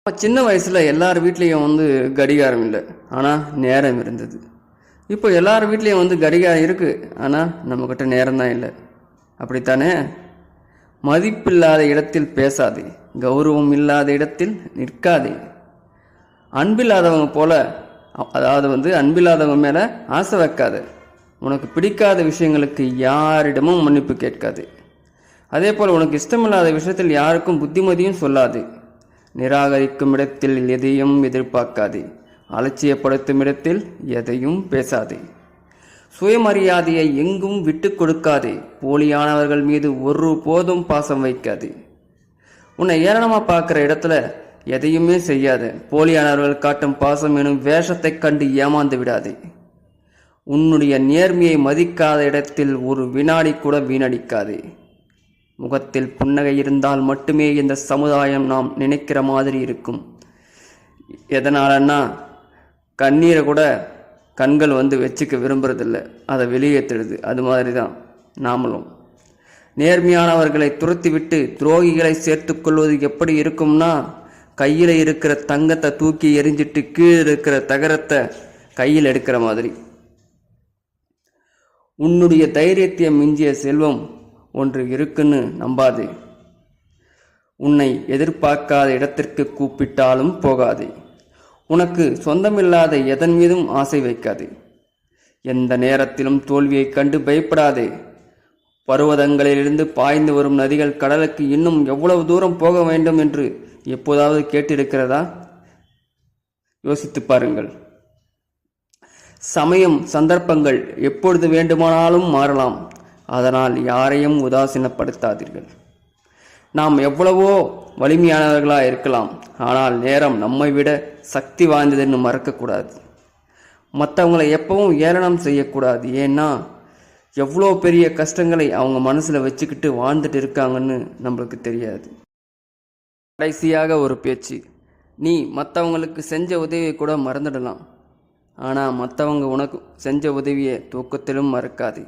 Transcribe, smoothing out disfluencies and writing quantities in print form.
சின்ன வயசில் எல்லார் வீட்லேயும் கடிகாரம் இல்லை, ஆனால் நேரம் இருந்தது. இப்போ எல்லார் வீட்லேயும் கடிகாரம் இருக்குது, ஆனால் நம்மக்கிட்ட நேரம் தான் இல்லை. அப்படித்தானே? மதிப்பில்லாத இடத்தில் பேசாதே, கௌரவம் இல்லாத இடத்தில் நிற்காதே. அன்பில்லாதவங்க போல, அதாவது அன்பில்லாதவங்க மேலே ஆசை வைக்காத. உனக்கு பிடிக்காத விஷயங்களுக்கு யாரிடமும் மன்னிப்பு கேட்காது. அதே போல் உனக்கு இஷ்டமில்லாத விஷயத்தில் யாருக்கும் புத்திமதியும் சொல்லாது. நிராகரிக்கும் இடத்தில் எதையும் எதிர்பார்க்காதே, அலட்சியப்படுத்தும் இடத்தில் எதையும் பேசாதே. சுயமரியாதையை எங்கும் விட்டு கொடுக்காதே, போலியானவர்கள் மீது ஒரு போதும் பாசம் வைக்காதே. உன்னை ஏளனமாக பார்க்குற இடத்துல எதையுமே செய்யாத, போலியானவர்கள் காட்டும் பாசம் எனும் வேஷத்தை கண்டு ஏமாந்து விடாதே. உன்னுடைய நேர்மையை மதிக்காத இடத்தில் ஒரு வினாடி கூட வீணடிக்காதே. முகத்தில் புன்னகை இருந்தால் மட்டுமே இந்த சமுதாயம் நாம் நினைக்கிற மாதிரி இருக்கும். எதனாலன்னா, கண்ணீரை கூட கண்கள் வச்சுக்க விரும்புறதில்ல, அதை வெளியேற்றிடுது. அது மாதிரி தான் நாமளும். நேர்மையானவர்களை துரத்திவிட்டு துரோகிகளை சேர்த்து கொள்வது எப்படி இருக்கும்னா, கையில் இருக்கிற தங்கத்தை தூக்கி எரிஞ்சிட்டு கீழே இருக்கிற தகரத்தை கையில் எடுக்கிற மாதிரி. உன்னுடைய தைரியத்தை மிஞ்சிய செல்வம் ஒன்று இருக்குன்னு நம்பாதே. உன்னை எதிர்பார்க்காத இடத்திற்கு கூப்பிட்டாலும் போகாதே. உனக்கு சொந்தமில்லாத எதன் மீதும் ஆசை வைக்காதே. எந்த நேரத்திலும் தோல்வியை கண்டு பயப்படாதே. பர்வதங்களிலிருந்து பாய்ந்து வரும் நதிகள் கடலுக்கு இன்னும் எவ்வளவு தூரம் போக வேண்டும் என்று எப்போதாவது கேட்டிருக்கிறதா? யோசித்து பாருங்கள். சமயம் சந்தர்ப்பங்கள் எப்பொழுது வேண்டுமானாலும் மாறலாம். அதனால் யாரையும் உதாசீனப்படுத்தாதீர்கள். நாம் எவ்வளவோ வலிமையானவர்களாக இருக்கலாம், ஆனால் நேரம் நம்மை விட சக்தி வாய்ந்ததுன்னு மறக்கக்கூடாது. மற்றவங்களை எப்பவும் ஏளனம் செய்யக்கூடாது. ஏன்னா எவ்வளோ பெரிய கஷ்டங்களை அவங்க மனசில் வச்சுக்கிட்டு வாழ்ந்துட்டு இருக்காங்கன்னு நம்மளுக்கு தெரியாது. கடைசியாக ஒரு பேச்சு. நீ மற்றவங்களுக்கு செஞ்ச உதவியை கூட மறந்துடலாம், ஆனால் மற்றவங்க உனக்கு செஞ்ச உதவியை தூக்கத்திலும் மறக்காது.